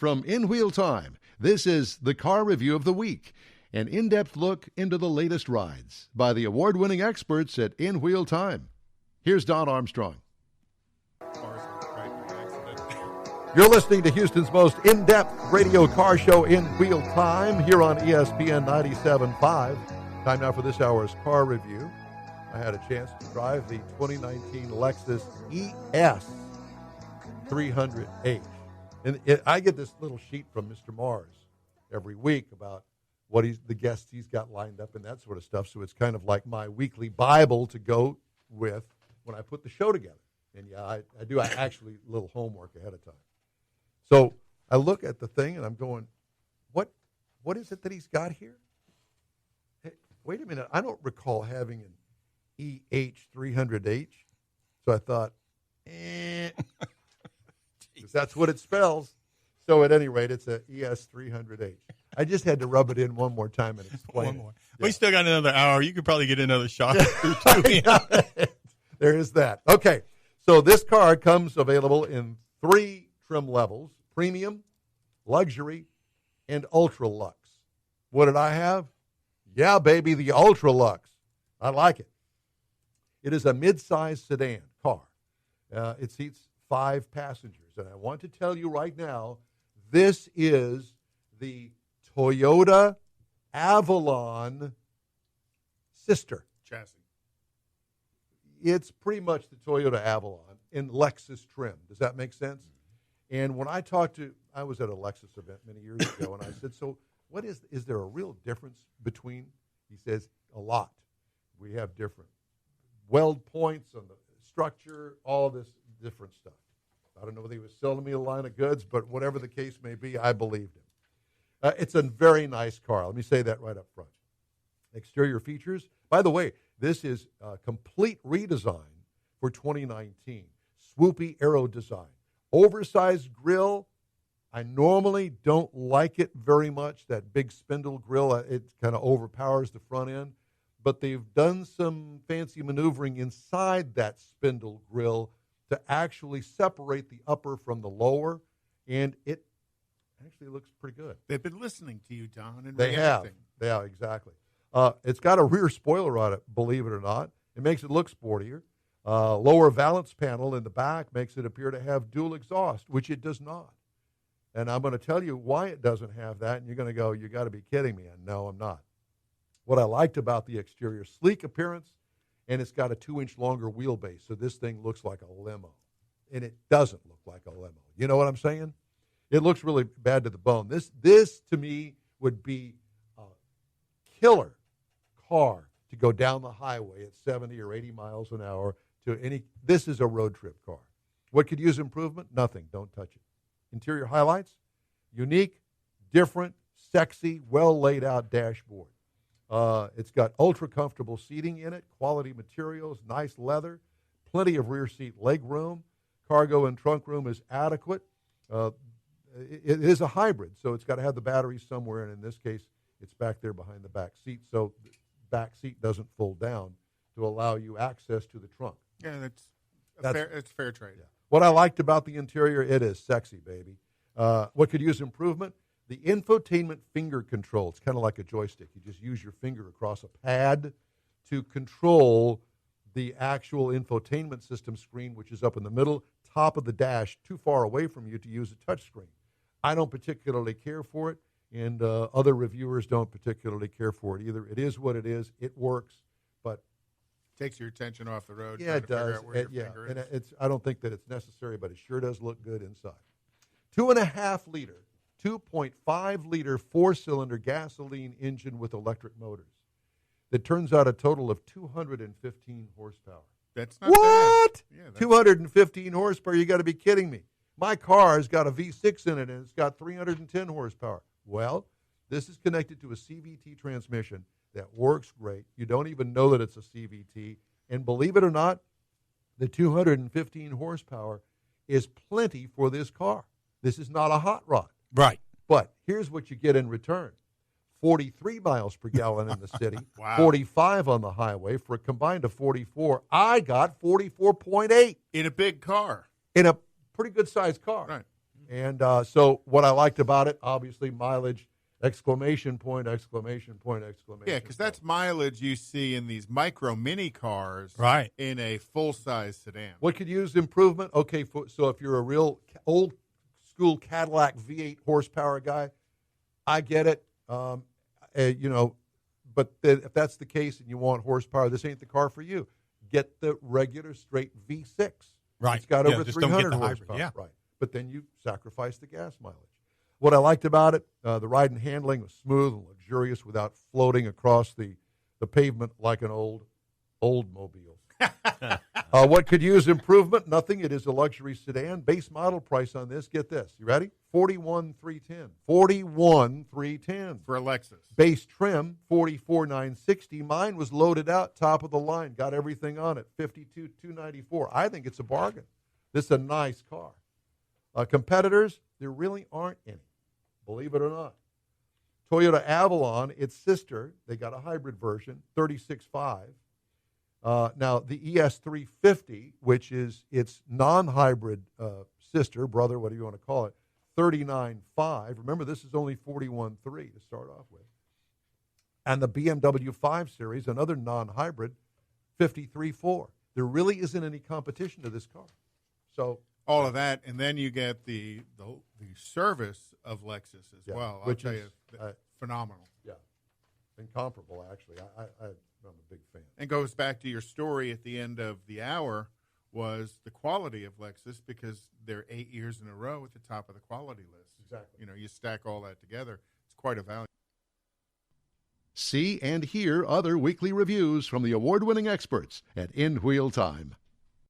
From In Wheel Time, this is the Car Review of the Week, an in-depth look into the latest rides by the award-winning experts at In Wheel Time. Here's Don Armstrong. You're listening to Houston's most in-depth radio car show, In Wheel Time, here on ESPN 97.5. Time now for this hour's car review. I had a chance to drive the 2019 Lexus ES300h. And I get this little sheet from Mr. Mars every week about what the guests he's got lined up and that sort of stuff. So it's kind of like my weekly Bible to go with when I put the show together. And yeah, I do actually a little homework ahead of time. So I look at the thing and I'm going, what is it that he's got here? Hey, wait a minute. I don't recall having an EH300H. So I thought, because that's what it spells. So at any rate, it's a ES300H. I just had to rub it in one more time and explain. One more. Yeah. We still got another hour. You could probably get another shot through too. There is that. Okay, so this car comes available in 3 trim levels: premium, luxury, and ultra lux. What did I have? Yeah, baby, the ultra lux. I like it. It is a mid-size sedan car. It seats 5 passengers. And I want to tell you right now, this is the Toyota Avalon sister chassis. It's pretty much the Toyota Avalon in Lexus trim. Does that make sense? And when I was at a Lexus event many years ago, and I said, so what is there a real difference between? He says, a lot. We have different weld points on the structure, all this different stuff. I don't know whether he was selling me a line of goods, but whatever the case may be, I believed him. It's a very nice car. Let me say that right up front. Exterior features. By the way, this is a complete redesign for 2019. Swoopy aero design. Oversized grille. I normally don't like it very much, that big spindle grille. It kind of overpowers the front end. But they've done some fancy maneuvering inside that spindle grille to actually separate the upper from the lower, and it actually looks pretty good. They've been listening to you, Don, and they reacting. have. Yeah, exactly. It's got a rear spoiler on it, believe it or not. It makes it look sportier. Lower valance panel in the back makes it appear to have dual exhaust, which it does not. And I'm going to tell you why it doesn't have that, and you're going to go, you got to be kidding me. And no, I'm not. What I liked about the exterior, sleek appearance, and it's got a 2-inch longer wheelbase, so this thing looks like a limo. And it doesn't look like a limo. You know what I'm saying? It looks really bad to the bone. This to me, would be a killer car to go down the highway at 70 or 80 miles an hour to any. This is a road trip car. What could use improvement? Nothing. Don't touch it. Interior highlights: unique, different, sexy, well laid out dashboard. It's got ultra comfortable seating in it, quality materials, nice leather, plenty of rear seat leg room. Cargo and trunk room is adequate. It is a hybrid, so it's got to have the batteries somewhere, and in this case, it's back there behind the back seat, so the back seat doesn't fold down to allow you access to the trunk. Yeah, it's fair trade. Yeah. What I liked about the interior, it is sexy, baby. What could use improvement? The infotainment finger control. It's kind of like a joystick. You just use your finger across a pad to control the actual infotainment system screen, which is up in the middle, top of the dash, too far away from you to use a touch screen. I don't particularly care for it, and other reviewers don't particularly care for it either. It is what it is. It works, but takes your attention off the road. Yeah, it does. Finger and is. I don't think that it's necessary, but it sure does look good inside. 2.5-liter, 2.5-liter 4-cylinder gasoline engine with electric motors that turns out a total of 215 horsepower. That's not what? Bad. Yeah, 215 horsepower? You got to be kidding me. My car's got a V6 in it, and it's got 310 horsepower. Well, this is connected to a CVT transmission that works great. You don't even know that it's a CVT. And believe it or not, the 215 horsepower is plenty for this car. This is not a hot rod. Right. But here's what you get in return. 43 miles per gallon in the city, Wow. 45 on the highway. For a combined of 44, I got 44.8. In a big car. In a pretty good-sized car. Right. And so what I liked about it, obviously mileage, exclamation point, exclamation point, exclamation Yeah, because that's mileage you see in these micro mini cars Right. in a full-size sedan. What could use improvement? Okay, so if you're a real old school Cadillac V8 horsepower guy, I get it. But if that's the case and you want horsepower, this ain't the car for you. Get the regular straight V6. Right. It's got over just don't get 300 the horsepower. hybrid. Yeah. Right. But then you sacrifice the gas mileage. What I liked about it, the ride and handling was smooth and luxurious without floating across the pavement like an old mobile. What could use improvement? Nothing. It is a luxury sedan. Base model price on this, get this. You ready? $41,310. $41,310. For a Lexus. Base trim, $44,960. Mine was loaded out, top of the line, got everything on it, $52,294. I think it's a bargain. This is a nice car. Competitors, there really aren't any, believe it or not. Toyota Avalon, its sister, they got a hybrid version, $36,500. Now, the ES350, which is its non-hybrid sister, brother, whatever you want to call it, $39,500. Remember, this is only $41,300 to start off with. And the BMW 5 Series, another non-hybrid, $53,400. There really isn't any competition to this car. So all of that, and then you get the service of Lexus as well. I'll which tell is you, phenomenal. Yeah, incomparable, actually. I'm a big fan. And goes back to your story at the end of the hour was the quality of Lexus, because they're 8 years in a row at the top of the quality list. Exactly. You know, you stack all that together, it's quite a value. See and hear other weekly reviews from the award-winning experts at In Wheel Time.